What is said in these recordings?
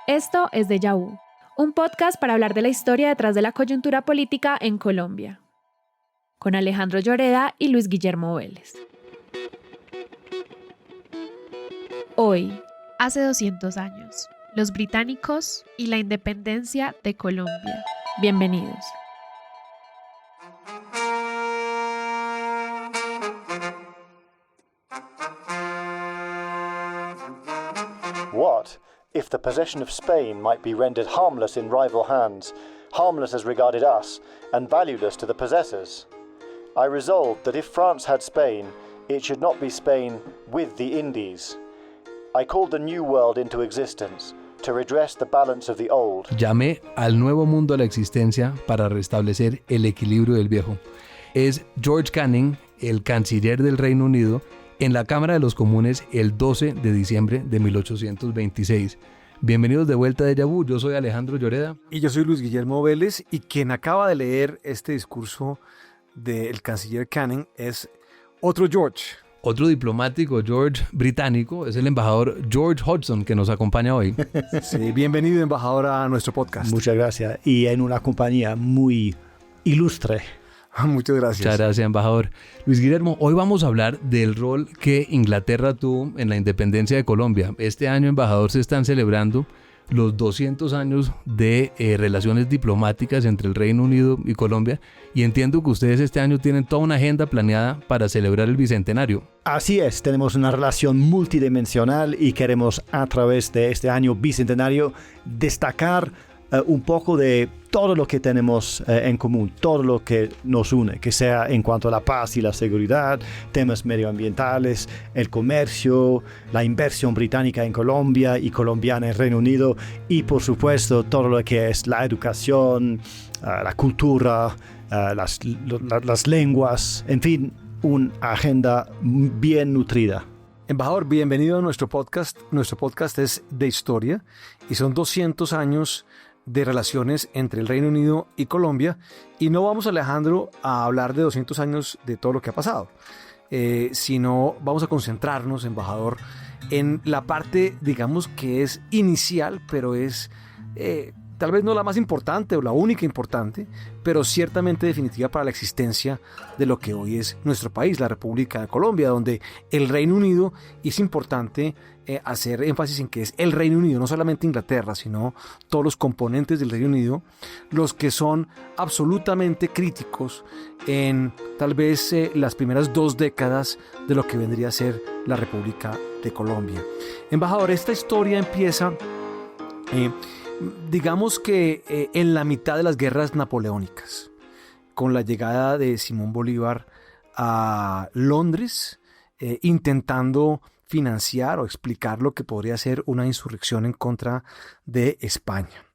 Esto es Déjà Vu, un podcast para hablar de la historia detrás de la coyuntura política en Colombia, con Alejandro Lloreda y Luis Guillermo Vélez. Hoy, hace 200 años, los británicos y la independencia de Colombia. Bienvenidos. What if the possession of Spain might be rendered harmless in rival hands, harmless as regarded us, and valueless to the possessors? I resolved that if France had Spain, it should not be Spain with the Indies. I called the New World into existence to redress the balance of the old. Llamé al nuevo mundo a la existencia para restablecer el equilibrio del viejo. Es George Canning, el canciller del Reino Unido, en la Cámara de los Comunes el 12 de diciembre de 1826. Bienvenidos de vuelta a Déjà Vu, yo soy Alejandro Lloreda. Y yo soy Luis Guillermo Vélez, y quien acaba de leer este discurso del canciller Canning es otro George. Otro diplomático, George británico, es el embajador George Hodgson, que nos acompaña hoy. Sí, bienvenido, embajador, a nuestro podcast. Muchas gracias, y en una compañía muy ilustre. Muchas gracias. Muchas gracias, embajador. Luis Guillermo, hoy vamos a hablar del rol que Inglaterra tuvo en la independencia de Colombia. Este año, embajador, se están celebrando los 200 años de relaciones diplomáticas entre el Reino Unido y Colombia, y entiendo que ustedes este año tienen toda una agenda planeada para celebrar el bicentenario. Así es, tenemos una relación multidimensional y queremos, a través de este año bicentenario, destacar un poco de todo lo que tenemos en común, todo lo que nos une, que sea en cuanto a la paz y la seguridad, temas medioambientales, el comercio, la inversión británica en Colombia y colombiana en Reino Unido, y por supuesto todo lo que es la educación, la cultura, las lenguas, en fin, una agenda bien nutrida. Embajador, bienvenido a nuestro podcast. Nuestro podcast es de historia y son 200 años de relaciones entre el Reino Unido y Colombia, y no vamos, Alejandro, a hablar de 200 años de todo lo que ha pasado, sino vamos a concentrarnos, embajador, en la parte, digamos, que es inicial, pero es tal vez no la más importante o la única importante, pero ciertamente definitiva para la existencia de lo que hoy es nuestro país, la República de Colombia, donde el Reino Unido, y es importante hacer énfasis en que es el Reino Unido, no solamente Inglaterra, sino todos los componentes del Reino Unido, los que son absolutamente críticos en tal vez las primeras 2 décadas de lo que vendría a ser la República de Colombia. Embajador, esta historia empieza digamos que en la mitad de las guerras napoleónicas, con la llegada de Simón Bolívar a Londres, intentando financiar o explicar lo que podría ser una insurrección en contra de España.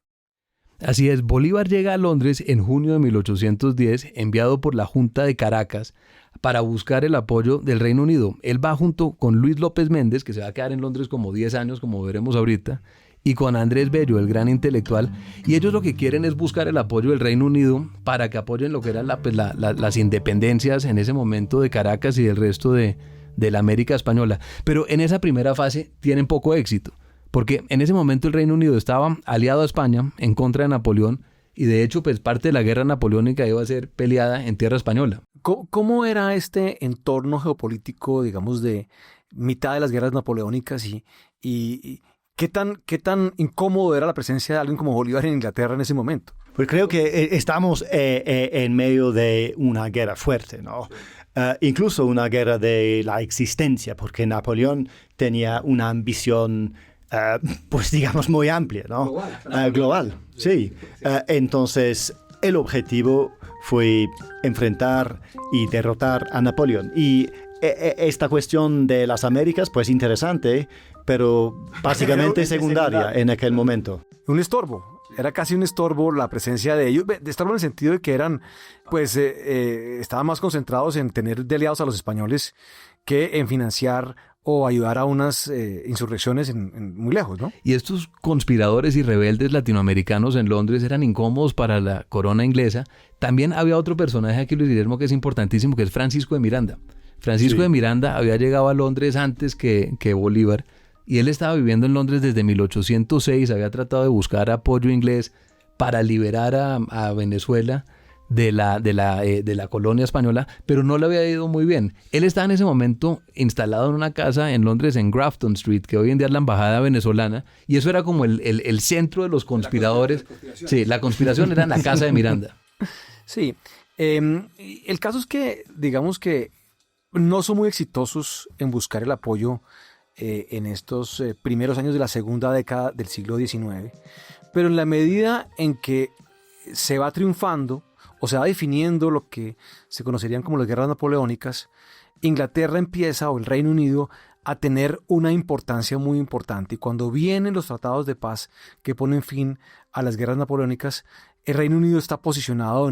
Así es, Bolívar llega a Londres en junio de 1810, enviado por la Junta de Caracas para buscar el apoyo del Reino Unido. Él va junto con Luis López Méndez, que se va a quedar en Londres como 10 años, como veremos ahorita, y con Andrés Bello, el gran intelectual, y ellos lo que quieren es buscar el apoyo del Reino Unido para que apoyen lo que eran las independencias en ese momento de Caracas y del resto de la América española. Pero en esa primera fase tienen poco éxito, porque en ese momento el Reino Unido estaba aliado a España en contra de Napoleón, y de hecho pues parte de la guerra napoleónica iba a ser peleada en tierra española. ¿Cómo era este entorno geopolítico, digamos, de mitad de las guerras napoleónicas y qué tan incómodo era la presencia de alguien como Bolívar en Inglaterra en ese momento? Pues creo que estamos en medio de una guerra fuerte, ¿no? Incluso una guerra de la existencia, porque Napoleón tenía una ambición, pues digamos, muy amplia, ¿no? Global, sí. Entonces, el objetivo fue enfrentar y derrotar a Napoleón. Y esta cuestión de las Américas, pues interesante, pero básicamente secundaria en aquel momento. Un estorbo. Era casi un estorbo la presencia de ellos, de estorbo en el sentido de que eran, pues, estaban más concentrados en tener de aliados a los españoles que en financiar o ayudar a unas insurrecciones muy lejos, ¿no? Y estos conspiradores y rebeldes latinoamericanos en Londres eran incómodos para la corona inglesa. También había otro personaje aquí, Luis Guillermo, que es importantísimo, que es Francisco de Miranda. Francisco de Miranda había llegado a Londres antes que Bolívar, y él estaba viviendo en Londres desde 1806, había tratado de buscar apoyo inglés para liberar a Venezuela de la colonia española, pero no le había ido muy bien. Él estaba en ese momento instalado en una casa en Londres, en Grafton Street, que hoy en día es la embajada venezolana, y eso era como el centro de los conspiradores. Sí, la conspiración era en la casa de Miranda. Sí, el caso es que, digamos que no son muy exitosos en buscar el apoyo en estos primeros años de la segunda década del siglo XIX, pero en la medida en que se va triunfando o se va definiendo lo que se conocerían como las guerras napoleónicas, Inglaterra empieza, o el Reino Unido, a tener una importancia muy importante. Y cuando vienen los tratados de paz que ponen fin a las guerras napoleónicas, el Reino Unido está posicionado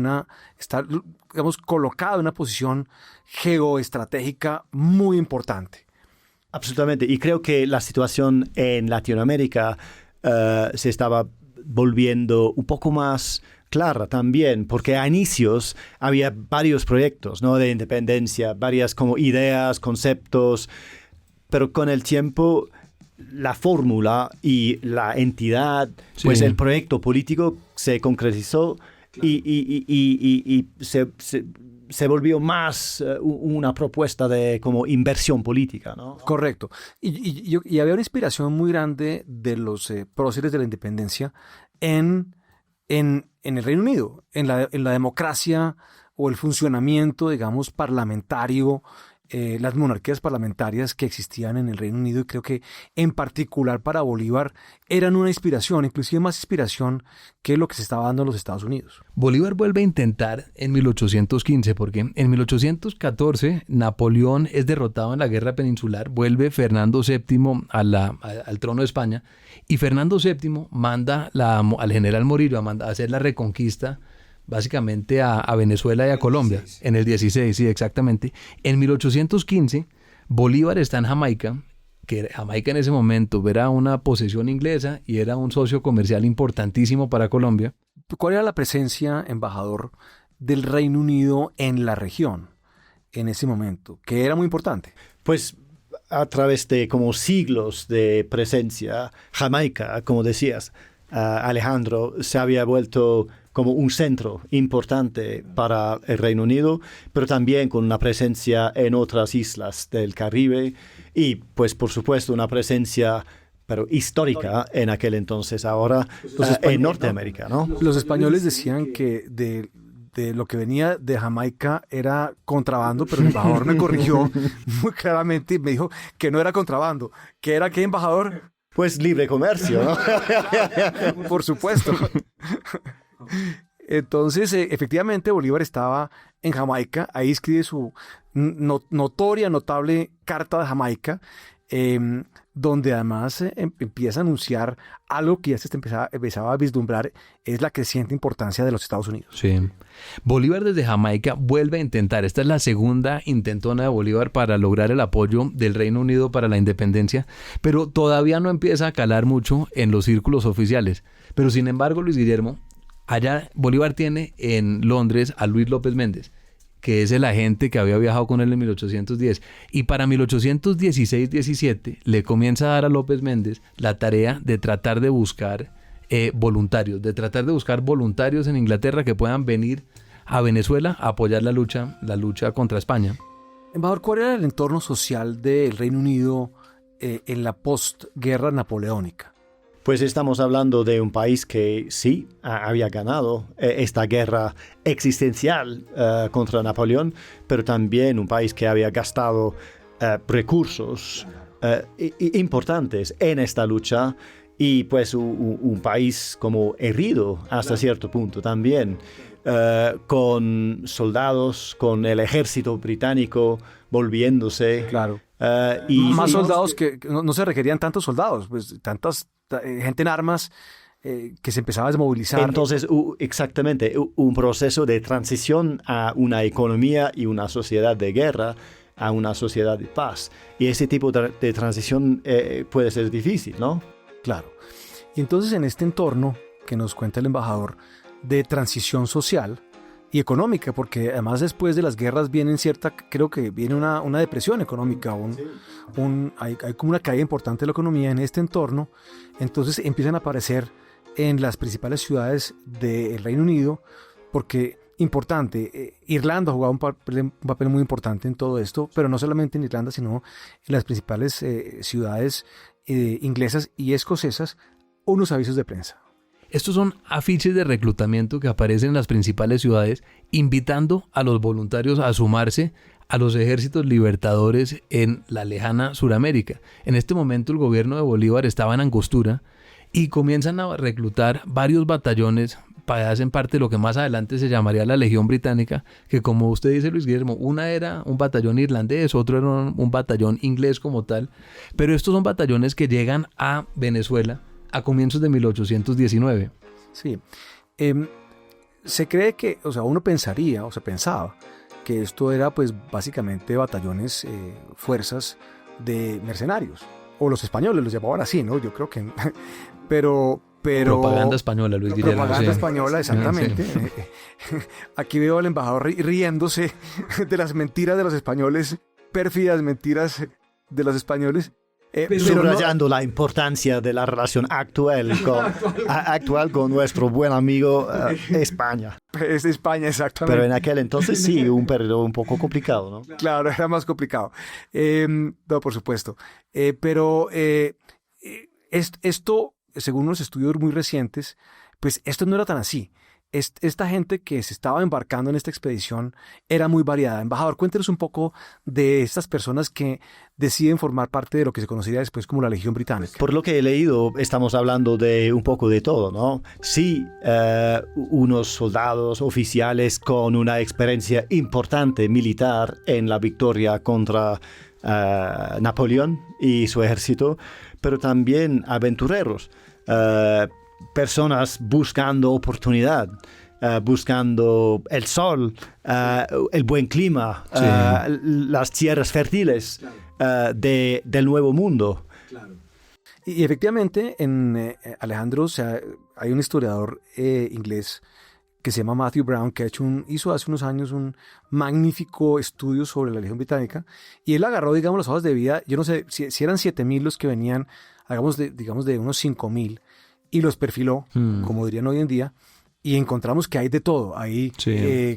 está, digamos, colocado en una posición geoestratégica muy importante. Absolutamente. Y creo que la situación en Latinoamérica se estaba volviendo un poco más clara también, porque a inicios había varios proyectos, ¿no?, de independencia, varias como ideas, conceptos, pero con el tiempo la fórmula y la entidad, Sí. pues el proyecto político se concretizó y se volvió más una propuesta de como inversión política, ¿no? Correcto. Y había una inspiración muy grande de los próceres de la independencia en el Reino Unido, en la democracia o el funcionamiento, digamos, parlamentario, las monarquías parlamentarias que existían en el Reino Unido, y creo que en particular para Bolívar eran una inspiración, inclusive más inspiración que lo que se estaba dando en los Estados Unidos. Bolívar vuelve a intentar en 1815, porque en 1814 Napoleón es derrotado en la guerra peninsular, vuelve Fernando VII al trono de España, y Fernando VII manda al general Morillo a hacer la reconquista básicamente a Venezuela y a Colombia. En el 16, sí, exactamente. En 1815, Bolívar está en Jamaica, que Jamaica en ese momento era una posesión inglesa y era un socio comercial importantísimo para Colombia. ¿Cuál era la presencia, embajador, del Reino Unido en la región en ese momento, que era muy importante? Pues a través de como siglos de presencia, Jamaica, como decías, Alejandro, se había vuelto como un centro importante para el Reino Unido, pero también con una presencia en otras islas del Caribe y, pues, por supuesto, una presencia pero histórica en aquel entonces, ahora en Norteamérica, ¿no? Los españoles decían que de lo que venía de Jamaica era contrabando, pero el embajador me corrigió muy claramente y me dijo que no era contrabando. ¿Qué era qué, embajador? Pues libre comercio, ¿no? Por supuesto. Entonces, efectivamente, Bolívar estaba en Jamaica. Ahí escribe su notoria, notable Carta de Jamaica, donde además empieza a anunciar algo que ya se empezaba a vislumbrar, es la creciente importancia de los Estados Unidos. Sí. Bolívar desde Jamaica vuelve a intentar. Esta es la segunda intentona de Bolívar para lograr el apoyo del Reino Unido para la independencia, pero todavía no empieza a calar mucho en los círculos oficiales. Pero sin embargo, Luis Guillermo, allá Bolívar tiene en Londres a Luis López Méndez, que es el agente que había viajado con él en 1810. Y para 1816-17 le comienza a dar a López Méndez la tarea de tratar de buscar voluntarios, en Inglaterra que puedan venir a Venezuela a apoyar la lucha contra España. Embajador, ¿cuál era el entorno social del Reino Unido en la postguerra napoleónica? Pues estamos hablando de un país que sí había ganado esta guerra existencial contra Napoleón, pero también un país que había gastado recursos importantes en esta lucha y pues un país como herido hasta cierto punto también, con soldados, con el ejército británico volviéndose. Claro. Y más soldados que no se requerían tantos soldados, pues tantas gente en armas que se empezaba a desmovilizar. Entonces, exactamente, un proceso de transición a una economía y una sociedad de guerra a una sociedad de paz. Y ese tipo de transición puede ser difícil, ¿no? Claro. Y entonces en este entorno que nos cuenta el embajador de transición social, y económica, porque además después de las guerras creo que viene una depresión económica, hay como una caída importante de la economía en este entorno. Entonces empiezan a aparecer en las principales ciudades del Reino Unido, porque importante, Irlanda jugaba un papel muy importante en todo esto, pero no solamente en Irlanda, sino en las principales ciudades inglesas y escocesas, unos avisos de prensa. Estos son afiches de reclutamiento que aparecen en las principales ciudades, invitando a los voluntarios a sumarse a los ejércitos libertadores en la lejana Suramérica. En este momento el gobierno de Bolívar estaba en angostura y comienzan a reclutar varios batallones que hacen parte de lo que más adelante se llamaría la Legión Británica, que como usted dice, Luis Guillermo, una era un batallón irlandés, otro era un batallón inglés como tal, pero estos son batallones que llegan a Venezuela a comienzos de 1819. Sí, se cree que, uno pensaría, o se pensaba, que esto era pues básicamente batallones, fuerzas de mercenarios, o los españoles los llamaban así, ¿no? Yo creo que... pero propaganda española, Luis Guillermo. Propaganda española, exactamente. Sí. Aquí veo al embajador riéndose de las mentiras de los españoles, pérfidas mentiras de los españoles. Subrayando la importancia de la relación actual con nuestro buen amigo España. Es España, exactamente. Pero en aquel entonces sí, un periodo un poco complicado, ¿no? Claro, era más complicado. No, por supuesto. Esto, según unos estudios muy recientes, pues esto no era tan así. Esta gente que se estaba embarcando en esta expedición era muy variada. Embajador, cuéntenos un poco de estas personas que deciden formar parte de lo que se conocería después como la Legión Británica. Por lo que he leído, estamos hablando de un poco de todo, ¿no? Sí, unos soldados oficiales con una experiencia importante militar en la victoria contra Napoleón y su ejército, pero también aventureros, personas buscando oportunidad, buscando el sol, el buen clima, sí, las tierras fértiles, claro, del nuevo mundo. Claro. Y efectivamente, Alejandro, hay un historiador inglés que se llama Matthew Brown, que hizo hace unos años un magnífico estudio sobre la Legión Británica, y él agarró, digamos, las hojas de vida, yo no sé si eran 7,000 los que venían, digamos de unos 5,000, y los perfiló, como dirían hoy en día, y encontramos que hay de todo. Hay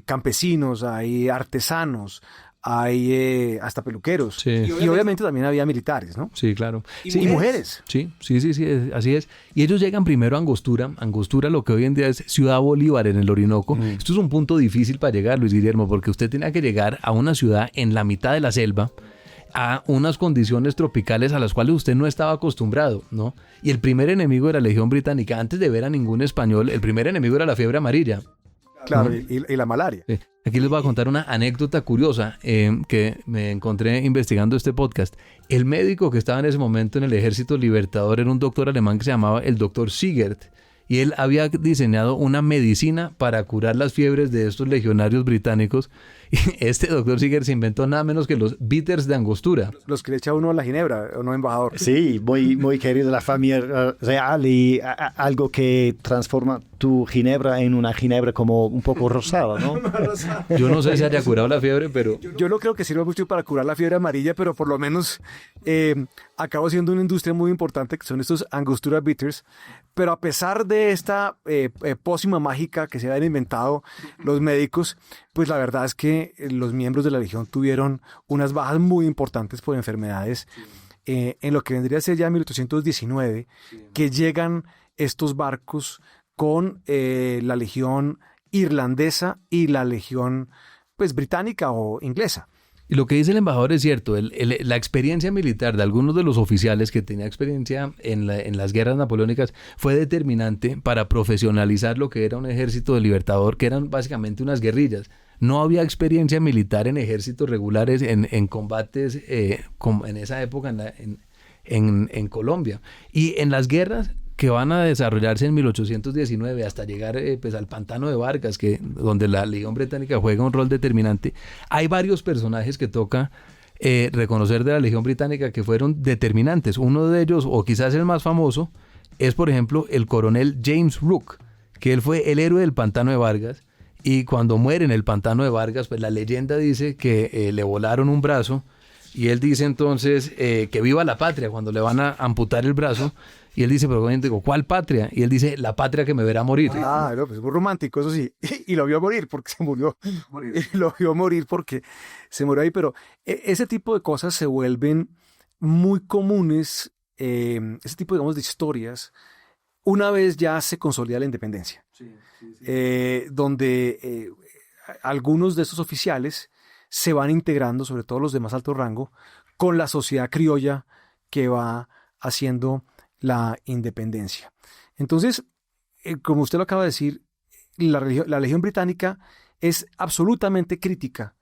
campesinos, hay artesanos, hay hasta peluqueros. Sí. Y obviamente también había militares, ¿no? Sí, claro. Y mujeres. Sí, así es. Y ellos llegan primero a Angostura, lo que hoy en día es Ciudad Bolívar en el Orinoco. Esto es un punto difícil para llegar, Luis Guillermo, porque usted tenía que llegar a una ciudad en la mitad de la selva, a unas condiciones tropicales a las cuales usted no estaba acostumbrado, ¿no? Y el primer enemigo de la Legión Británica, antes de ver a ningún español, el primer enemigo era la fiebre amarilla. Claro, y la malaria. Sí. Aquí les voy a contar una anécdota curiosa que me encontré investigando este podcast. El médico que estaba en ese momento en el Ejército Libertador era un doctor alemán que se llamaba el doctor Sigert. Y él había diseñado una medicina para curar las fiebres de estos legionarios británicos. Y este doctor Sigert se inventó nada menos que los bitters de Angostura. Los que le echa uno a la ginebra, ¿o no, embajador? Sí, muy querido de la familia real y algo que transforma tu ginebra en una ginebra como un poco rosada, ¿no? Yo no sé si haya curado la fiebre, pero... Yo no creo que sirva mucho para curar la fiebre amarilla, pero por lo menos acabó siendo una industria muy importante, que son estos Angostura bitters. Pero a pesar de esta pócima mágica que se habían inventado los médicos, pues la verdad es que los miembros de la Legión tuvieron unas bajas muy importantes por enfermedades. En lo que vendría a ser ya 1819, que llegan estos barcos con la Legión irlandesa y la Legión pues británica o inglesa. Y lo que dice el embajador es cierto, la experiencia militar de algunos de los oficiales que tenía experiencia en las guerras napoleónicas fue determinante para profesionalizar lo que era un ejército de libertador, que eran básicamente unas guerrillas. No había experiencia militar en ejércitos regulares, en combates en esa época en Colombia. Y en las guerras que van a desarrollarse en 1819 hasta llegar pues al Pantano de Vargas, donde la Legión Británica juega un rol determinante, hay varios personajes que toca reconocer de la Legión Británica que fueron determinantes. Uno de ellos, o quizás el más famoso, es por ejemplo el coronel James Rooke, que él fue el héroe del Pantano de Vargas y cuando muere en el pantano de Vargas, pues la leyenda dice que le volaron un brazo y él dice entonces que viva la patria cuando le van a amputar el brazo. Y él dice, pero digo, ¿cuál patria? Y él dice, la patria que me verá morir. Ah, no, pues muy romántico, eso sí. Y lo vio morir porque se murió. Lo vio morir porque se murió ahí. Pero ese tipo de cosas se vuelven muy comunes, ese tipo, digamos, de historias, una vez ya se consolida la independencia. Donde algunos de estos oficiales se van integrando, sobre todo los de más alto rango, con la sociedad criolla que va haciendo la independencia. Entonces, como usted lo acaba de decir, la Legión Británica es absolutamente crítica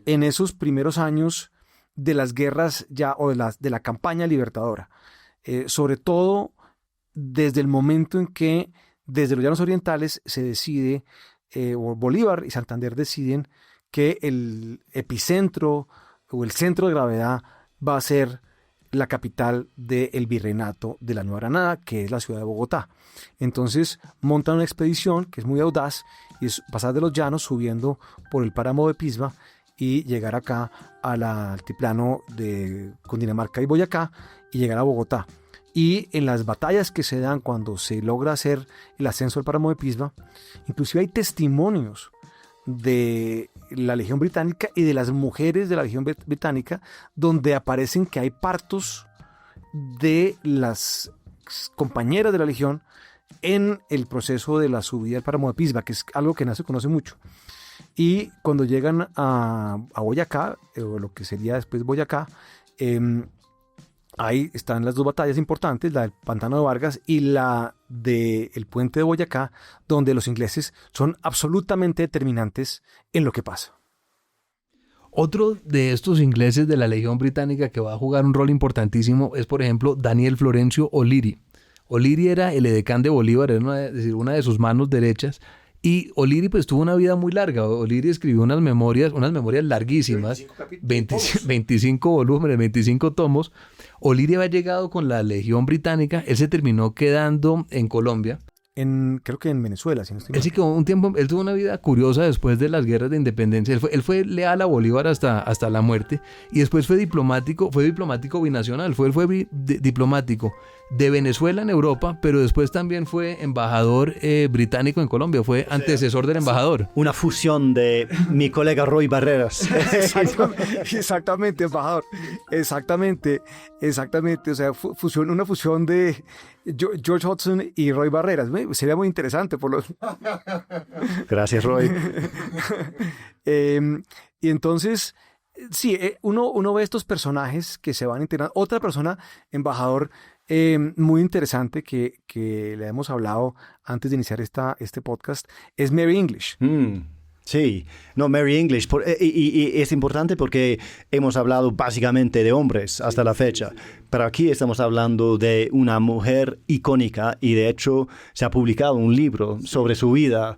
en esos primeros años de las guerras ya o de la campaña libertadora, sobre todo desde el momento en que desde los Llanos Orientales se decide, Bolívar y Santander deciden que el epicentro o el centro de gravedad va a ser la capital del virreinato de la Nueva Granada, que es la ciudad de Bogotá. Entonces montan una expedición que es muy audaz y es pasar de los llanos subiendo por el páramo de Pisba y llegar acá al altiplano de Cundinamarca y Boyacá y llegar a Bogotá. Y en las batallas que se dan cuando se logra hacer el ascenso al páramo de Pisba, inclusive hay testimonios de la Legión Británica y de las mujeres de la Legión Británica, donde aparecen que hay partos de las compañeras de la Legión en el proceso de la subida al páramo de Pisba, que es algo que no se conoce mucho. Y cuando llegan a Boyacá, o lo que sería después Boyacá, ahí están las dos batallas importantes, la del Pantano de Vargas y la del Puente de Boyacá, donde los ingleses son absolutamente determinantes en lo que pasa. Otro de estos ingleses de la Legión Británica que va a jugar un rol importantísimo es, por ejemplo, Daniel Florencio O'Leary. O'Leary era el edecán de Bolívar, era una de sus manos derechas. Y O'Leary pues tuvo una vida muy larga. O'Leary escribió unas memorias larguísimas, 25 volúmenes, 25 tomos. O'Leary había llegado con la Legión Británica, él se terminó quedando en Colombia. Creo que en Venezuela, si no estoy mal. Él sí quedó un tiempo, él tuvo una vida curiosa después de las guerras de independencia. Él fue leal a Bolívar hasta la muerte y después fue diplomático binacional. Él fue diplomático de Venezuela en Europa, pero después también fue embajador británico en Colombia, fue antecesor del embajador. Una fusión de mi colega Roy Barreras. Exactamente, embajador. Exactamente. O sea, una fusión de George Hudson y Roy Barreras. Sería muy interesante por los... Gracias, Roy. Y entonces, sí, uno ve estos personajes que se van integrando. Otra persona, embajador, muy interesante que le hemos hablado antes de iniciar este podcast, es Mary English. Sí, no, Mary English, y es importante porque hemos hablado básicamente de hombres hasta la fecha, pero aquí estamos hablando de una mujer icónica y de hecho se ha publicado un libro sobre su vida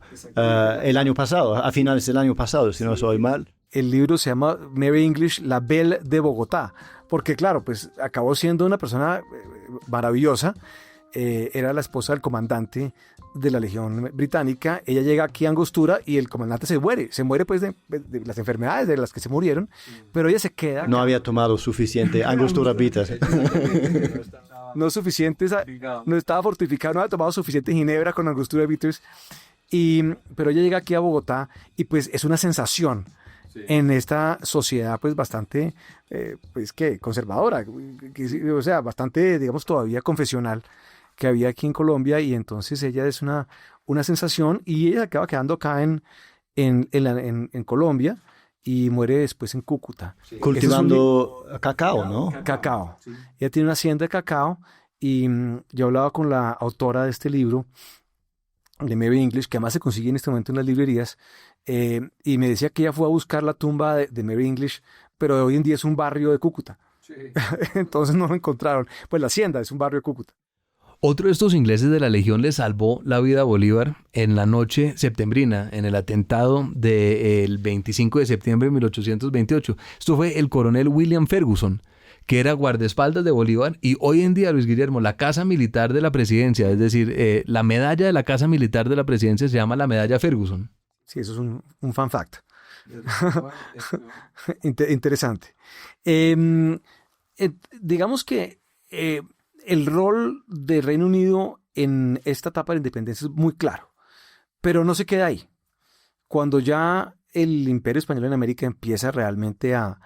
el año pasado, a finales del año pasado, si no soy mal. El libro se llama Mary English, la Belle de Bogotá, porque claro, pues acabó siendo una persona maravillosa. Era la esposa del comandante de la Legión Británica. Ella llega aquí a Angostura y el comandante se muere pues de las enfermedades de las que se murieron, pero ella se queda. No había tomado suficiente Angostura Bitters. No suficiente, no estaba fortificado, no había tomado suficiente ginebra con Angostura Bitters, pero ella llega aquí a Bogotá y pues es una sensación en esta sociedad pues bastante conservadora, o sea, bastante, digamos, todavía confesional que había aquí en Colombia, y entonces ella es una sensación y ella acaba quedando acá en Colombia y muere después en Cúcuta. Sí. Cultivando cacao, ¿no? Cacao. Sí. Ella tiene una hacienda de cacao y yo hablaba con la autora de este libro, de Mary English, que además se consigue en este momento en las librerías, y me decía que ella fue a buscar la tumba de Mary English, pero hoy en día es un barrio de Cúcuta. Sí. Entonces no lo encontraron. Pues la hacienda es un barrio de Cúcuta. Otro de estos ingleses de la Legión le salvó la vida a Bolívar en la noche septembrina, en el atentado del 25 de septiembre de 1828. Esto fue el coronel William Ferguson, que era guardaespaldas de Bolívar, y hoy en día, Luis Guillermo, la Casa Militar de la Presidencia, es decir, la medalla de la Casa Militar de la Presidencia se llama la medalla Ferguson. Sí, eso es un fun fact. Interesante. Digamos que el rol del Reino Unido en esta etapa de la independencia es muy claro, pero no se queda ahí. Cuando ya el Imperio Español en América empieza realmente a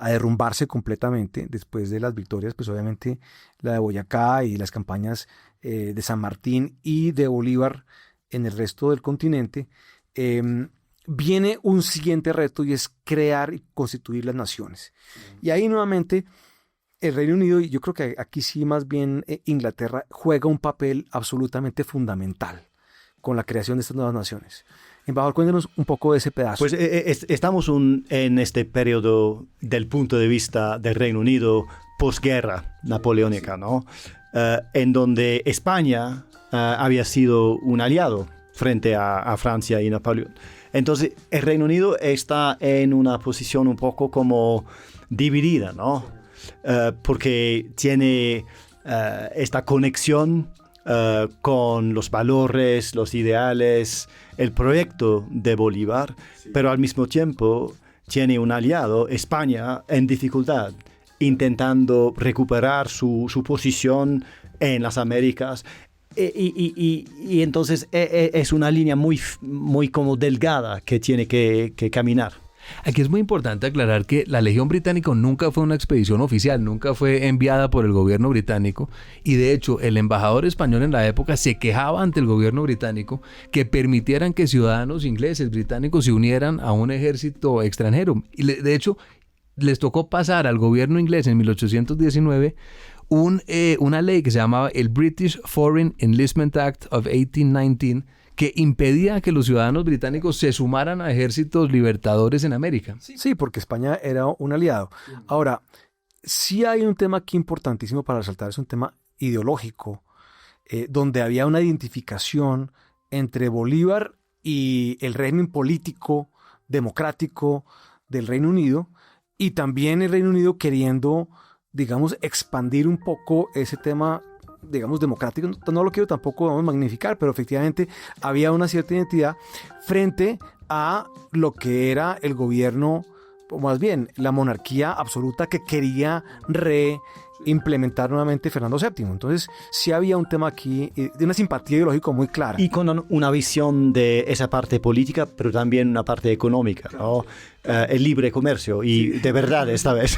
derrumbarse completamente después de las victorias, pues obviamente la de Boyacá y las campañas de San Martín y de Bolívar en el resto del continente, viene un siguiente reto y es crear y constituir las naciones. Y ahí nuevamente el Reino Unido, y yo creo que aquí sí más bien Inglaterra, juega un papel absolutamente fundamental con la creación de estas nuevas naciones. Embajador, cuéntenos un poco de ese pedazo. Pues estamos en este periodo del punto de vista del Reino Unido posguerra napoleónica, ¿no? En donde España había sido un aliado frente a Francia y Napoleón. Entonces, el Reino Unido está en una posición un poco como dividida, ¿no? Porque tiene esta conexión con los valores, los ideales, el proyecto de Bolívar, pero al mismo tiempo tiene un aliado, España, en dificultad, intentando recuperar su posición en las Américas. Y entonces es una línea muy como delgada que tiene que caminar. Aquí es muy importante aclarar que la Legión Británica nunca fue una expedición oficial, nunca fue enviada por el gobierno británico, y de hecho el embajador español en la época se quejaba ante el gobierno británico que permitieran que ciudadanos ingleses, británicos se unieran a un ejército extranjero. Y de hecho les tocó pasar al gobierno inglés en 1819 una ley que se llamaba el British Foreign Enlistment Act of 1819, que impedía que los ciudadanos británicos se sumaran a ejércitos libertadores en América. Sí, porque España era un aliado. Ahora, sí hay un tema aquí importantísimo para resaltar, es un tema ideológico, donde había una identificación entre Bolívar y el régimen político, democrático del Reino Unido, y también el Reino Unido queriendo, digamos, expandir un poco ese tema, digamos, democrático. No lo quiero tampoco, vamos, magnificar, pero efectivamente había una cierta identidad frente a lo que era el gobierno, o más bien la monarquía absoluta que quería reimplementar nuevamente Fernando VII. Entonces sí había un tema aquí de una simpatía ideológica muy clara. Y con una visión de esa parte política, pero también una parte económica, ¿no? El libre comercio, y de verdad esta vez.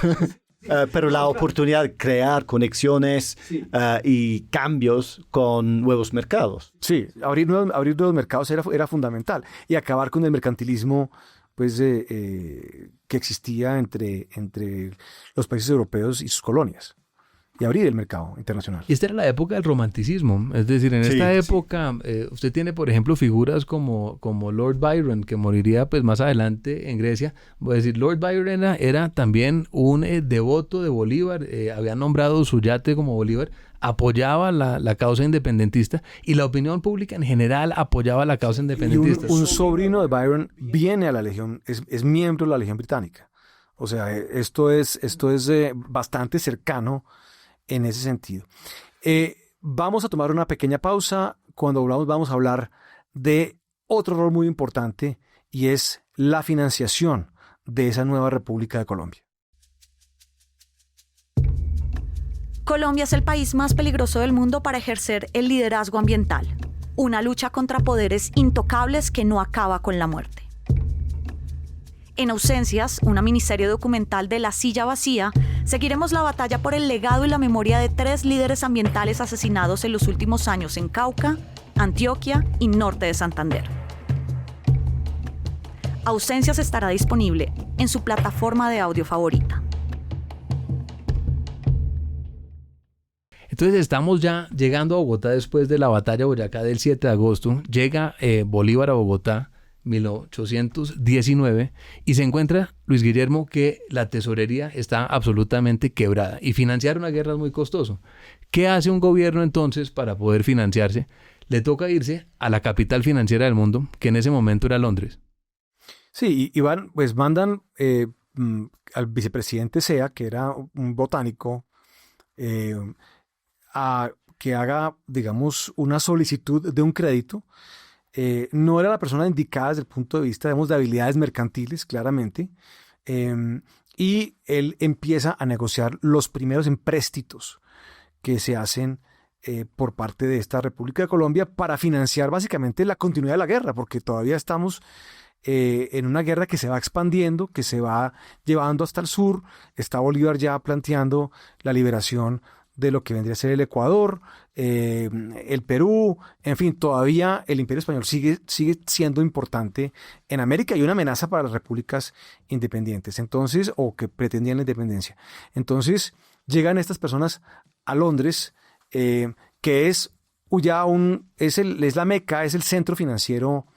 Pero la oportunidad de crear conexiones y cambios con nuevos mercados. Sí, abrir nuevos mercados era fundamental, y acabar con el mercantilismo, pues, que existía entre los países europeos y sus colonias, y abrir el mercado internacional. Y esta era la época del romanticismo, es decir, en esta época usted tiene, por ejemplo, figuras como Lord Byron, que moriría pues más adelante en Grecia. Voy a decir, Lord Byron era también un devoto de Bolívar, había nombrado su yate como Bolívar, apoyaba la causa independentista, y la opinión pública en general apoyaba la causa independentista. Y un sobrino de Byron viene a la Legión, es miembro de la Legión Británica. O sea, esto es bastante cercano en ese sentido. Vamos a tomar una pequeña pausa. Cuando volvamos vamos a hablar de otro rol muy importante, y es la financiación de esa nueva República de Colombia. Colombia es el país más peligroso del mundo para ejercer el liderazgo ambiental, una lucha contra poderes intocables que no acaba con la muerte. En Ausencias, una miniserie documental de La Silla Vacía, seguiremos la batalla por el legado y la memoria de 3 líderes ambientales asesinados en los últimos años en Cauca, Antioquia y norte de Santander. Ausencias estará disponible en su plataforma de audio favorita. Entonces estamos ya llegando a Bogotá después de la batalla de Boyacá del 7 de agosto. Llega Bolívar a Bogotá, 1819, y se encuentra, Luis Guillermo, que la tesorería está absolutamente quebrada y financiar una guerra es muy costoso. ¿Qué hace un gobierno entonces para poder financiarse? Le toca irse a la capital financiera del mundo, que en ese momento era Londres. Sí, y mandan al vicepresidente Sea, que era un botánico, a que haga, digamos, una solicitud de un crédito no era la persona indicada desde el punto de vista, digamos, de habilidades mercantiles, claramente. Y él empieza a negociar los primeros empréstitos que se hacen por parte de esta República de Colombia para financiar básicamente la continuidad de la guerra, porque todavía estamos en una guerra que se va expandiendo, que se va llevando hasta el sur. Está Bolívar ya planteando la liberación de lo que vendría a ser el Ecuador, el Perú, en fin, todavía el Imperio Español sigue siendo importante en América y una amenaza para las repúblicas independientes, entonces, o que pretendían la independencia. Entonces, llegan estas personas a Londres, que es ya es la meca, es el centro financiero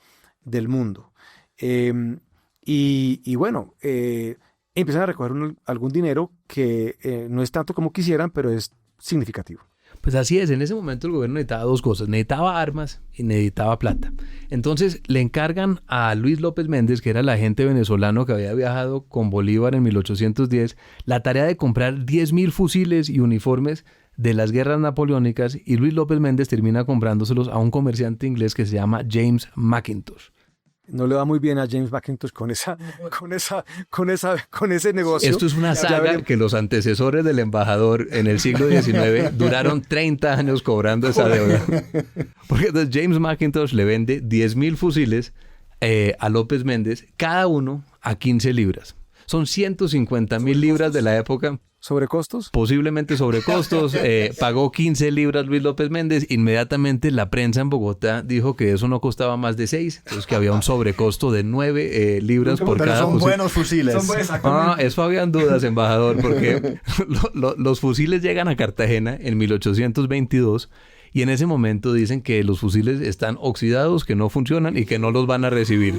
del mundo. Y bueno, empiezan a recoger algún dinero que no es tanto como quisieran, pero es significativo. Pues así es, en ese momento el gobierno necesitaba dos cosas, necesitaba armas y necesitaba plata. Entonces le encargan a Luis López Méndez, que era el agente venezolano que había viajado con Bolívar en 1810, la tarea de comprar 10.000 fusiles y uniformes de las guerras napoleónicas, y Luis López Méndez termina comprándoselos a un comerciante inglés que se llama James Mackintosh. No le va muy bien a James Mackintosh con ese negocio. Esto es una saga que los antecesores del embajador en el siglo XIX duraron 30 años cobrando esa deuda. Porque entonces James Mackintosh le vende 10.000 fusiles a López Méndez, cada uno a 15 libras. Son 150.000 libras de la época. ¿Sobrecostos? Posiblemente sobrecostos. Pagó 15 libras Luis López Méndez. Inmediatamente la prensa en Bogotá dijo que eso no costaba más de 6. Entonces que había un sobrecosto de 9 libras por cada fusil. Son buenos fusiles. Eso habían dudas, embajador, porque los fusiles llegan a Cartagena en 1822 y en ese momento dicen que los fusiles están oxidados, que no funcionan y que no los van a recibir.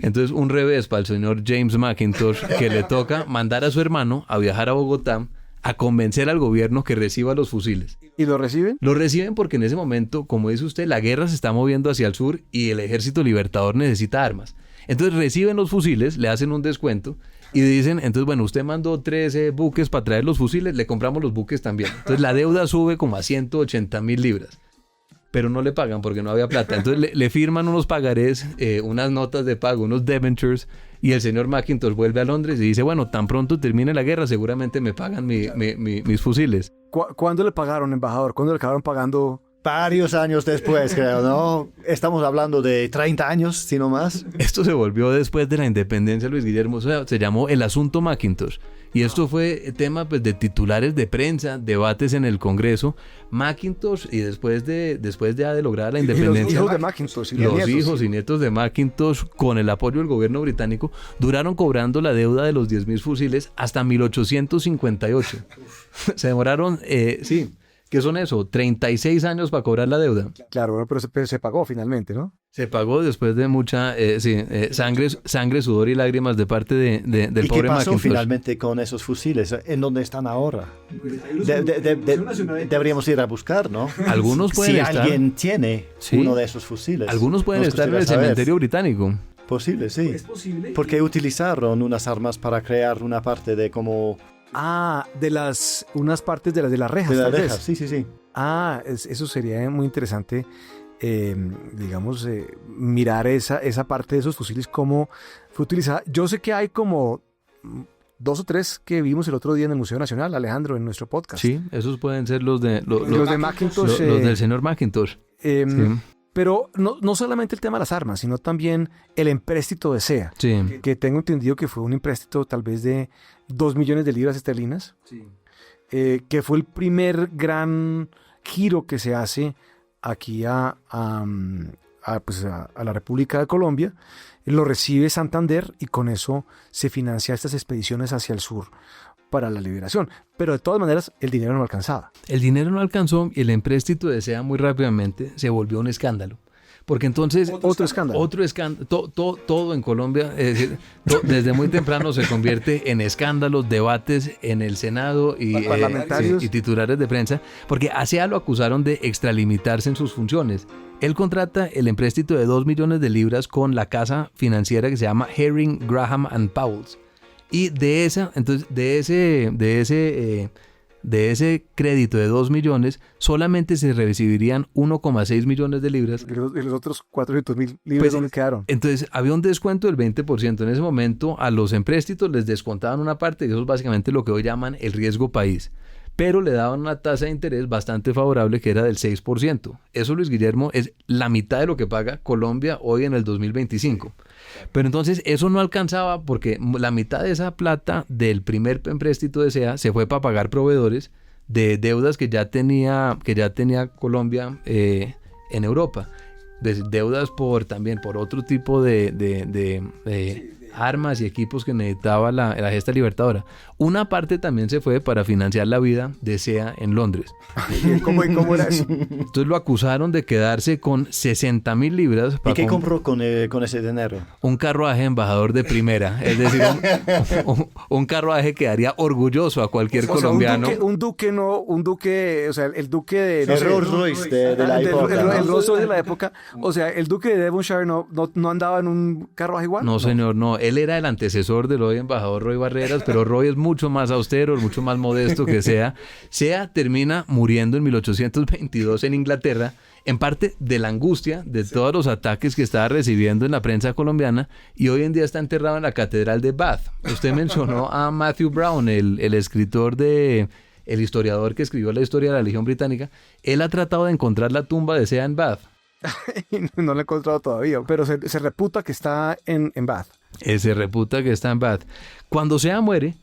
Entonces, un revés para el señor James Mackintosh, que le toca mandar a su hermano a viajar a Bogotá a convencer al gobierno que reciba los fusiles. ¿Y lo reciben? Lo reciben porque en ese momento, como dice usted, la guerra se está moviendo hacia el sur y el ejército libertador necesita armas. Entonces reciben los fusiles, le hacen un descuento y dicen, entonces bueno, usted mandó 13 buques para traer los fusiles, le compramos los buques también. Entonces la deuda sube como a 180.000 libras. Pero no le pagan porque no había plata. Entonces le firman unos pagarés, unas notas de pago, unos debentures, y el señor Mackintosh vuelve a Londres y dice, bueno, tan pronto termine la guerra, seguramente me pagan mis fusiles. ¿Cuándo le pagaron, embajador? ¿Cuándo le acabaron pagando? Varios años después, creo, ¿no? Estamos hablando de 30 años, si no más. Esto se volvió después de la independencia, Luis Guillermo. O sea, se llamó el asunto Mackintosh. Y esto fue tema pues, de titulares de prensa, debates en el Congreso. Mackintosh, y después de lograr la independencia, los hijos de Mackintosh, los hijos y nietos de Mackintosh, con el apoyo del gobierno británico, duraron cobrando la deuda de los 10.000 fusiles hasta 1858. Se demoraron, sí. ¿Qué son eso? 36 años para cobrar la deuda. Claro, bueno, pero se pagó finalmente, ¿no? Se pagó después de mucha sangre, sudor y lágrimas de parte del pobre Mackintosh. ¿Y qué pasó finalmente con esos fusiles? ¿En dónde están ahora? Deberíamos ir a buscar, ¿no? Algunos pueden estar. Si alguien tiene uno de esos fusiles. Algunos pueden estar en el cementerio británico. Posible, sí. ¿Es posible? Porque utilizaron unas armas para crear una parte de como... unas partes de las rejas. De las rejas, sí. Eso sería muy interesante, mirar esa parte de esos fusiles, cómo fue utilizada. Yo sé que hay como 2 o 3 que vimos el otro día en el Museo Nacional, Alejandro, en nuestro podcast. Sí, esos pueden ser los de Mackintosh. Los del señor Mackintosh. Sí. Pero no solamente el tema de las armas, sino también el empréstito de SEA. Sí. Que tengo entendido que fue un empréstito tal vez de 2 millones de libras esterlinas. Sí. Que fue el primer gran giro que se hace aquí a la República de Colombia. Lo recibe Santander y con eso se financia estas expediciones hacia el sur para la liberación. Pero de todas maneras, el dinero no alcanzaba. El dinero no alcanzó y el empréstito de SEA muy rápidamente se volvió un escándalo. Porque entonces... Otro escándalo. Todo en Colombia, desde muy temprano se convierte en escándalos, debates en el Senado y titulares de prensa, porque a SEA lo acusaron de extralimitarse en sus funciones. Él contrata el empréstito de 2 millones de libras con la casa financiera que se llama Herring, Graham and Powells. Y de ese de ese crédito de 2 millones, solamente se recibirían 1,6 millones de libras. Y los otros 400.000 libras, ¿dónde quedaron? Entonces, había un descuento del 20%. En ese momento, a los empréstitos les descontaban una parte, y eso es básicamente lo que hoy llaman el riesgo país. Pero le daban una tasa de interés bastante favorable, que era del 6%. Eso, Luis Guillermo, es la mitad de lo que paga Colombia hoy en el 2025. Pero entonces eso no alcanzaba, porque la mitad de esa plata del primer empréstito de SEA se fue para pagar proveedores de deudas que ya tenía Colombia en Europa. Deudas también por otro tipo de armas y equipos que necesitaba la gesta libertadora. Una parte también se fue para financiar la vida de SEA en Londres. ¿Cómo era eso? Entonces lo acusaron de quedarse con 60.000 libras. ¿Y qué compró con ese dinero? Un carruaje embajador de primera. Es decir, un carruaje que haría orgulloso a cualquier colombiano. Un duque, o sea, el duque de... El Rolls Royce de la época. El Rolls Royce de la época. O sea, el duque de Devonshire no andaba en un carruaje igual. No, señor, no. Él era el antecesor del hoy embajador Roy Barreras, pero Roy es mucho más austero, mucho más modesto que SEA. SEA termina muriendo en 1822 en Inglaterra, en parte de la angustia de todos los ataques que estaba recibiendo en la prensa colombiana, y hoy en día está enterrado en la catedral de Bath. Usted mencionó a Matthew Brown, el escritor el historiador que escribió la historia de la Legión Británica. Él ha tratado de encontrar la tumba de SEA en Bath. No lo he encontrado todavía, pero se reputa que está en Bath. Se reputa que está en Bath. Cuando SEA muere,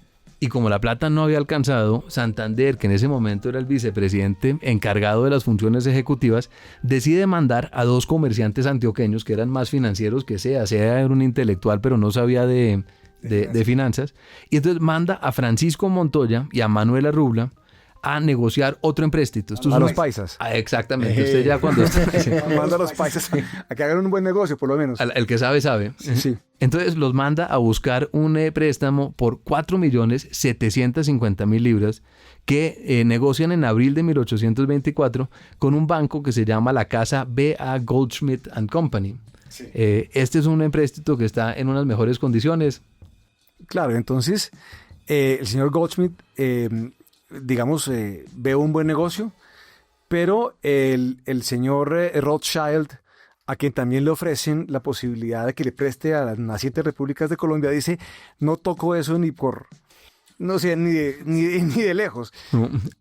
y como la plata no había alcanzado, Santander, que en ese momento era el vicepresidente encargado de las funciones ejecutivas, decide mandar a 2 comerciantes antioqueños que eran más financieros que SEA. SEA era un intelectual, pero no sabía de finanzas. Y entonces manda a Francisco Montoya y a Manuel Arrubla a negociar otro empréstito. A los paisas. Exactamente. Usted ya cuando está... Manda a los paisas a que hagan un buen negocio, por lo menos. El que sabe, sabe. Sí. Entonces los manda a buscar un préstamo por 4.750.000 libras que negocian en abril de 1824 con un banco que se llama la Casa B.A. Goldschmidt & Company. Sí. Este es un empréstito que está en unas mejores condiciones. Claro, entonces el señor Goldschmidt... veo un buen negocio, pero el señor Rothschild, a quien también le ofrecen la posibilidad de que le preste a las nacientes repúblicas de Colombia, dice, no toco eso ni de lejos.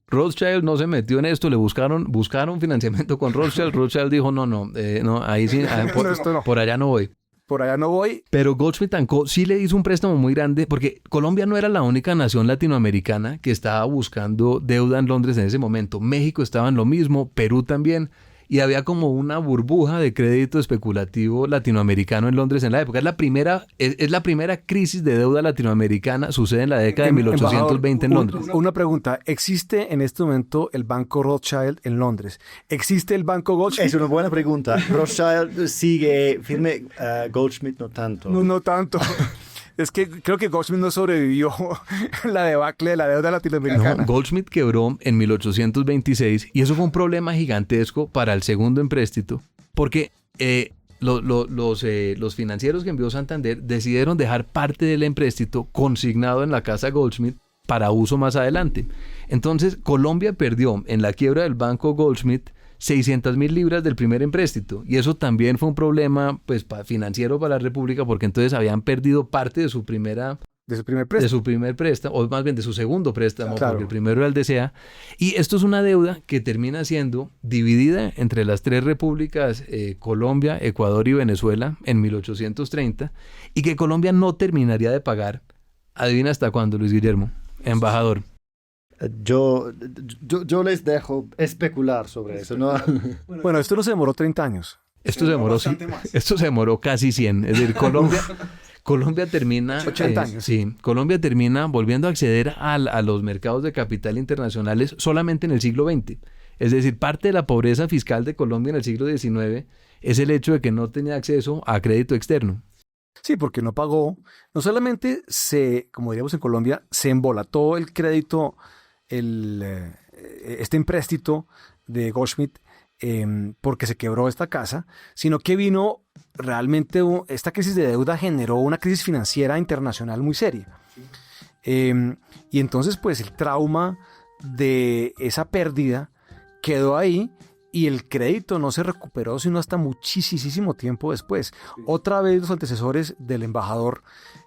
Rothschild no se metió en esto, le buscaron financiamiento con Rothschild. Rothschild dijo, no, ahí sí, por allá no voy. Por allá no voy. Pero Goldschmidt & Co. sí le hizo un préstamo muy grande, porque Colombia no era la única nación latinoamericana que estaba buscando deuda en Londres en ese momento. México estaba en lo mismo, Perú también, y había como una burbuja de crédito especulativo latinoamericano en Londres en la época. Es la primera crisis de deuda latinoamericana, sucede en la década de 1820 en Londres. Una pregunta, ¿existe en este momento el Banco Rothschild en Londres? ¿Existe el Banco Goldschmidt? Es una buena pregunta. Rothschild sigue firme, Goldschmidt no tanto. No tanto. Es que creo que Goldschmidt no sobrevivió la debacle de la deuda latinoamericana. No, Goldschmidt quebró en 1826 y eso fue un problema gigantesco para el segundo empréstito, porque los financieros que envió Santander decidieron dejar parte del empréstito consignado en la casa Goldschmidt para uso más adelante. Entonces Colombia perdió en la quiebra del banco Goldschmidt 600.000 libras del primer empréstito, y eso también fue un problema financiero para la República, porque entonces habían perdido parte de su primer préstamo, o más bien de su segundo préstamo, claro, porque el primero era el de SEA, y esto es una deuda que termina siendo dividida entre las 3 repúblicas, Colombia, Ecuador y Venezuela, en 1830, y que Colombia no terminaría de pagar. ¿Adivina hasta cuándo, Luis Guillermo, embajador? Yo les dejo especular sobre eso, ¿no? Bueno, esto no se demoró 30 años. Esto se demoró casi 100. Es decir, Colombia termina... 80 años. Sí, Colombia termina volviendo a acceder a los mercados de capital internacionales solamente en el siglo XX. Es decir, parte de la pobreza fiscal de Colombia en el siglo XIX es el hecho de que no tenía acceso a crédito externo. Sí, porque no pagó. No solamente como diríamos en Colombia, se embolató el crédito, este empréstito de Goldschmidt porque se quebró esta casa, sino que vino realmente, esta crisis de deuda generó una crisis financiera internacional muy seria. Y entonces pues el trauma de esa pérdida quedó ahí y el crédito no se recuperó sino hasta muchísimo tiempo después. Otra vez los antecesores del embajador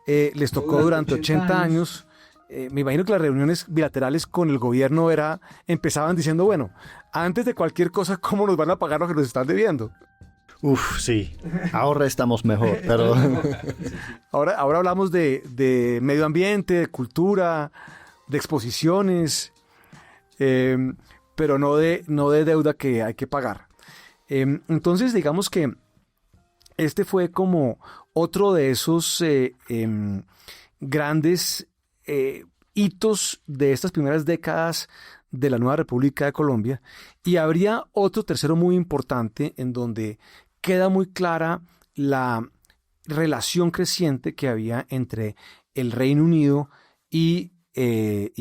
les tocó durante 80 años. Me imagino que las reuniones bilaterales con el gobierno empezaban diciendo, bueno, antes de cualquier cosa, ¿cómo nos van a pagar lo que nos están debiendo? Uf, sí, ahora estamos mejor, pero... Ahora hablamos de medio ambiente, de cultura, de exposiciones, pero no de deuda que hay que pagar. Entonces, digamos que este fue como otro de esos grandes hitos de estas primeras décadas de la nueva República de Colombia, y habría otro tercero muy importante en donde queda muy clara la relación creciente que había entre el Reino Unido y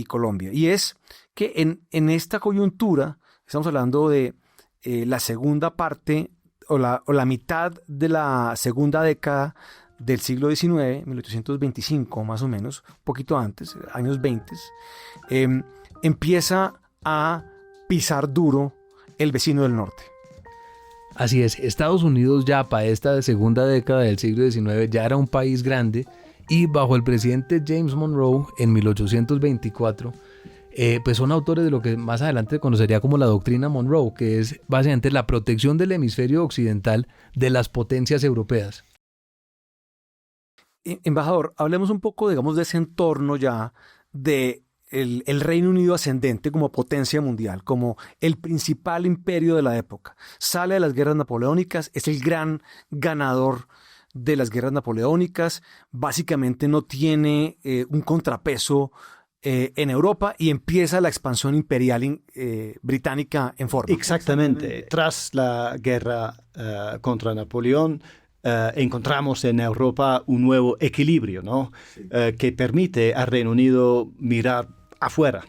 Colombia, y es que en esta coyuntura estamos hablando de la segunda parte o la mitad de la segunda década del siglo XIX, 1825 más o menos, un poquito antes, años 20, empieza a pisar duro el vecino del norte. Así es, Estados Unidos ya para esta segunda década del siglo XIX ya era un país grande, y bajo el presidente James Monroe en 1824, pues son autores de lo que más adelante conocería como la doctrina Monroe, que es básicamente la protección del hemisferio occidental de las potencias europeas. Embajador, hablemos un poco, digamos, de ese entorno ya de el Reino Unido ascendente como potencia mundial, como el principal imperio de la época. Sale de las guerras napoleónicas, es el gran ganador de las guerras napoleónicas, básicamente no tiene un contrapeso en Europa, y empieza la expansión imperial británica en forma. Exactamente. Tras la guerra contra Napoleón, encontramos en Europa un nuevo equilibrio, ¿no? Que permite al Reino Unido mirar afuera,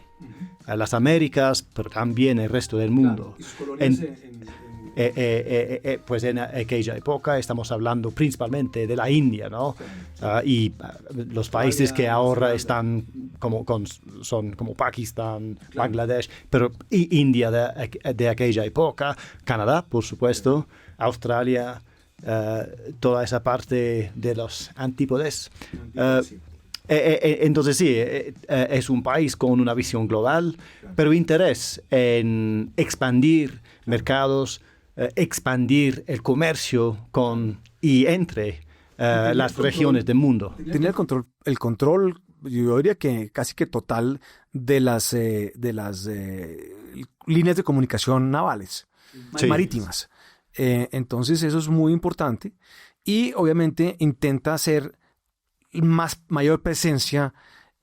a las Américas, pero también el resto del mundo. Pues en aquella época estamos hablando principalmente de la India, ¿no? Y los países que ahora están son como Pakistán, Bangladesh, pero India de aquella época, Canadá, por supuesto, Australia, toda esa parte de los antípodes. Entonces sí, es un país con una visión global, pero interés en expandir mercados, expandir el comercio con y entre las regiones del mundo. Tenía el control, yo diría que casi que total de las líneas de comunicación navales, marítimas. Entonces eso es muy importante, y obviamente intenta hacer mayor presencia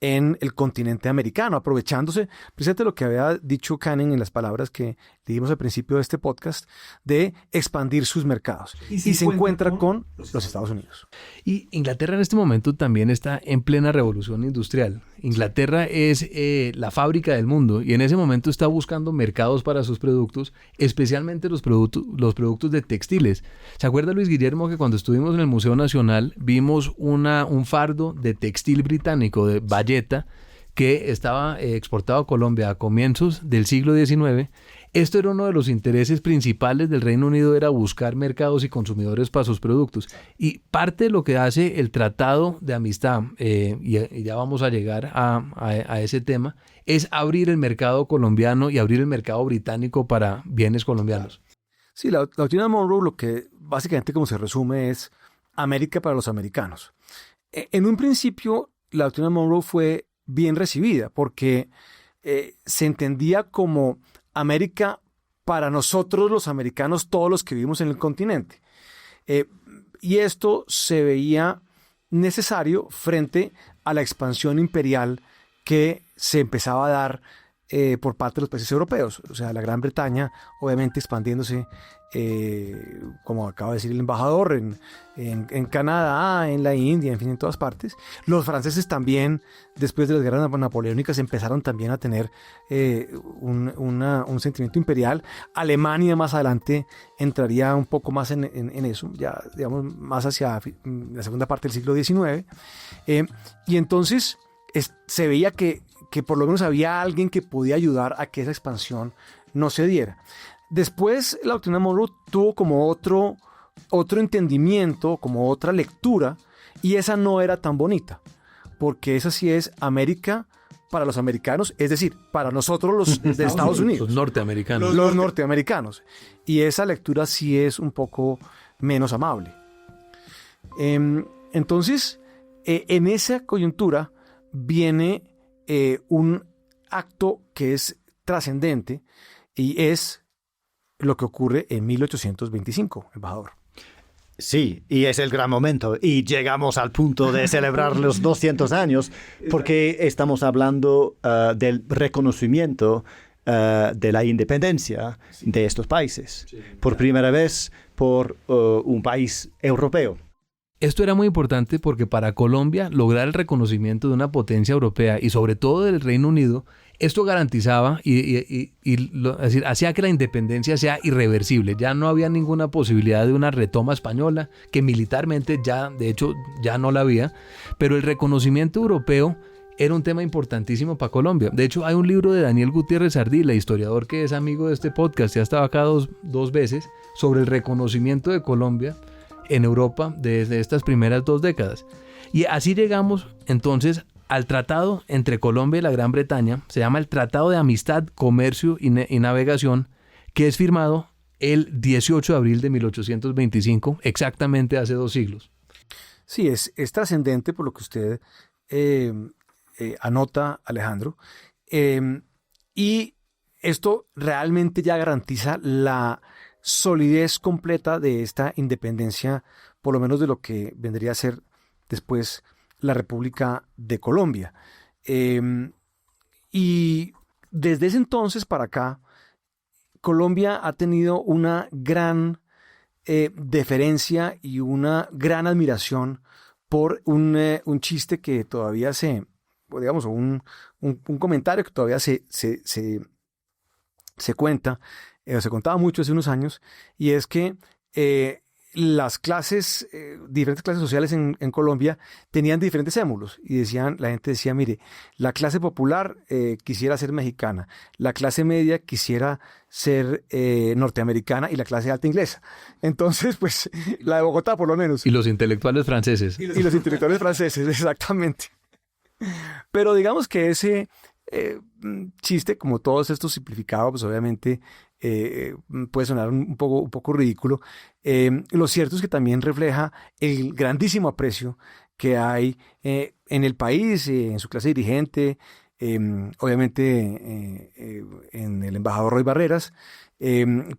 en el continente americano, aprovechándose precisamente lo que había dicho Canning en las palabras que le dimos al principio de este podcast, de expandir sus mercados. Y se encuentra con los Estados Unidos. Y Inglaterra en este momento también está en plena revolución industrial. Inglaterra es la fábrica del mundo, y en ese momento está buscando mercados para sus productos, especialmente los productos de textiles. ¿Se acuerda, Luis Guillermo, que cuando estuvimos en el Museo Nacional vimos un fardo de textil británico, de bayeta, que estaba exportado a Colombia a comienzos del siglo XIX? Esto era uno de los intereses principales del Reino Unido, era buscar mercados y consumidores para sus productos. Y parte de lo que hace el Tratado de Amistad, y ya vamos a llegar a ese tema, es abrir el mercado colombiano y abrir el mercado británico para bienes colombianos. Sí, la doctrina Monroe, lo que básicamente como se resume es América para los americanos. En un principio, la doctrina Monroe fue bien recibida porque se entendía como América para nosotros los americanos, todos los que vivimos en el continente. Y esto se veía necesario frente a la expansión imperial que se empezaba a dar por parte de los países europeos. O sea, la Gran Bretaña obviamente expandiéndose, como acaba de decir el embajador, en Canadá, en la India, en fin, en todas partes. Los franceses también, después de las guerras napoleónicas, empezaron también a tener un sentimiento imperial. Alemania más adelante entraría un poco más en eso, ya digamos más hacia la segunda parte del siglo XIX. Y entonces se veía que que por lo menos había alguien que podía ayudar a que esa expansión no se diera. Después la doctrina Monroe tuvo como otro entendimiento, como otra lectura, y esa no era tan bonita, porque esa sí es América para los americanos, es decir, para nosotros los de Estados Unidos. Los norteamericanos. Los norteamericanos. Y esa lectura sí es un poco menos amable. Entonces, en esa coyuntura viene un acto que es trascendente y es lo que ocurre en 1825, embajador. Sí, y es el gran momento. Y llegamos al punto de celebrar los 200 años porque estamos hablando del reconocimiento de la independencia de estos países. Por primera vez por un país europeo. Esto era muy importante porque para Colombia lograr el reconocimiento de una potencia europea y sobre todo del Reino Unido, esto garantizaba es decir, hacía que la independencia sea irreversible. Ya no había ninguna posibilidad de una retoma española, que militarmente ya, de hecho, ya no la había, pero el reconocimiento europeo era un tema importantísimo para Colombia. De hecho, hay un libro de Daniel Gutiérrez Ardila, historiador que es amigo de este podcast, ya estaba acá dos veces, sobre el reconocimiento de Colombia en Europa desde estas primeras 2 décadas. Y así llegamos entonces al tratado entre Colombia y la Gran Bretaña. Se llama el Tratado de Amistad, Comercio y Navegación, que es firmado el 18 de abril de 1825, exactamente hace 2 siglos. Sí, es trascendente por lo que usted anota, Alejandro. Y esto realmente ya garantiza la solidez completa de esta independencia, por lo menos de lo que vendría a ser después la República de Colombia. Y desde ese entonces para acá, Colombia ha tenido una gran deferencia y una gran admiración por un chiste que todavía digamos, un comentario que todavía se cuenta, se contaba mucho hace unos años, y es que las clases, diferentes clases sociales en Colombia tenían diferentes émulos y la gente decía, mire, la clase popular quisiera ser mexicana, la clase media quisiera ser norteamericana y la clase alta inglesa. Entonces, pues, la de Bogotá por lo menos. Y los intelectuales franceses. Y los intelectuales franceses, exactamente. Pero digamos que ese chiste, como todos estos simplificados, pues obviamente puede sonar un poco ridículo. Lo cierto es que también refleja el grandísimo aprecio que hay en el país, en su clase dirigente, obviamente en el embajador Roy Barreras,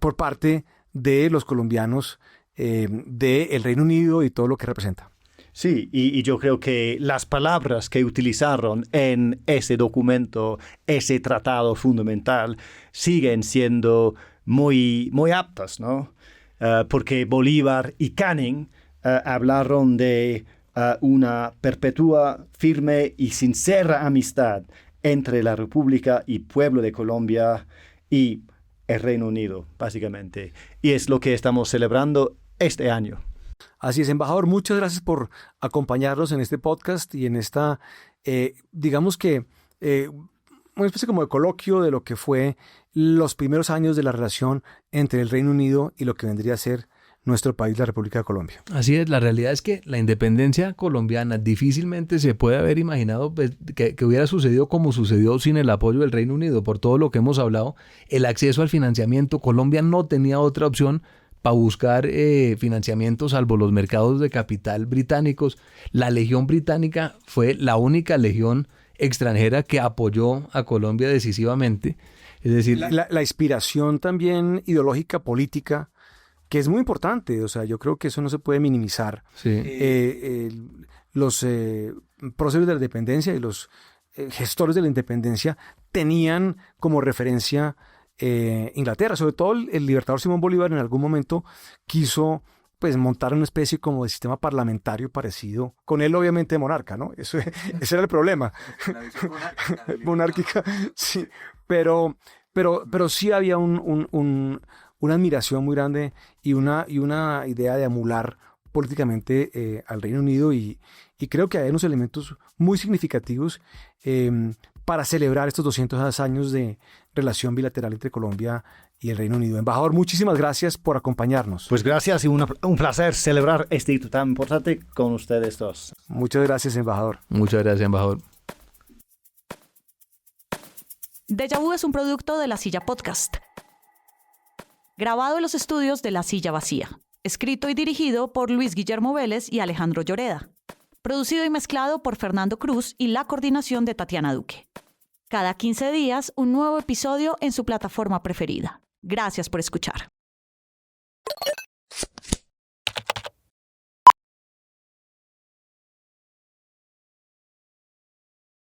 por parte de los colombianos del Reino Unido y todo lo que representa. Sí, y yo creo que las palabras que utilizaron en ese documento, ese tratado fundamental, siguen siendo muy, muy aptas, ¿no? Porque Bolívar y Canning hablaron de una perpetua, firme y sincera amistad entre la República y pueblo de Colombia y el Reino Unido, básicamente. Y es lo que estamos celebrando este año. Así es, embajador, muchas gracias por acompañarnos en este podcast y en esta, digamos que, una especie como de coloquio de lo que fue los primeros años de la relación entre el Reino Unido y lo que vendría a ser nuestro país, la República de Colombia. Así es, la realidad es que la independencia colombiana difícilmente se puede haber imaginado que hubiera sucedido como sucedió sin el apoyo del Reino Unido. Por todo lo que hemos hablado, el acceso al financiamiento, Colombia no tenía otra opción para buscar financiamiento salvo los mercados de capital británicos. La Legión Británica fue la única legión extranjera que apoyó a Colombia decisivamente. Es decir, la inspiración también ideológica, política, que es muy importante. O sea, yo creo que eso no se puede minimizar. sí. Los próceres de la independencia y los gestores de la independencia tenían como referencia Inglaterra. Sobre todo el libertador Simón Bolívar en algún momento quiso pues montar una especie como de sistema parlamentario parecido, con él obviamente monarca, ¿no? Ese era el problema. Monárquica, sí. Pero sí había una admiración muy grande y una idea de emular políticamente al Reino Unido y creo que hay unos elementos muy significativos para celebrar estos 200 años de relación bilateral entre Colombia y el Reino Unido. Embajador, muchísimas gracias por acompañarnos. Pues gracias y un placer celebrar este hito tan importante con ustedes dos. Muchas gracias, embajador. Muchas gracias, embajador. Déjà Vu es un producto de La Silla Podcast. Grabado en los estudios de La Silla Vacía. Escrito y dirigido por Luis Guillermo Vélez y Alejandro Lloreda. Producido y mezclado por Fernando Cruz y la coordinación de Tatiana Duque. Cada 15 días, un nuevo episodio en su plataforma preferida. Gracias por escuchar.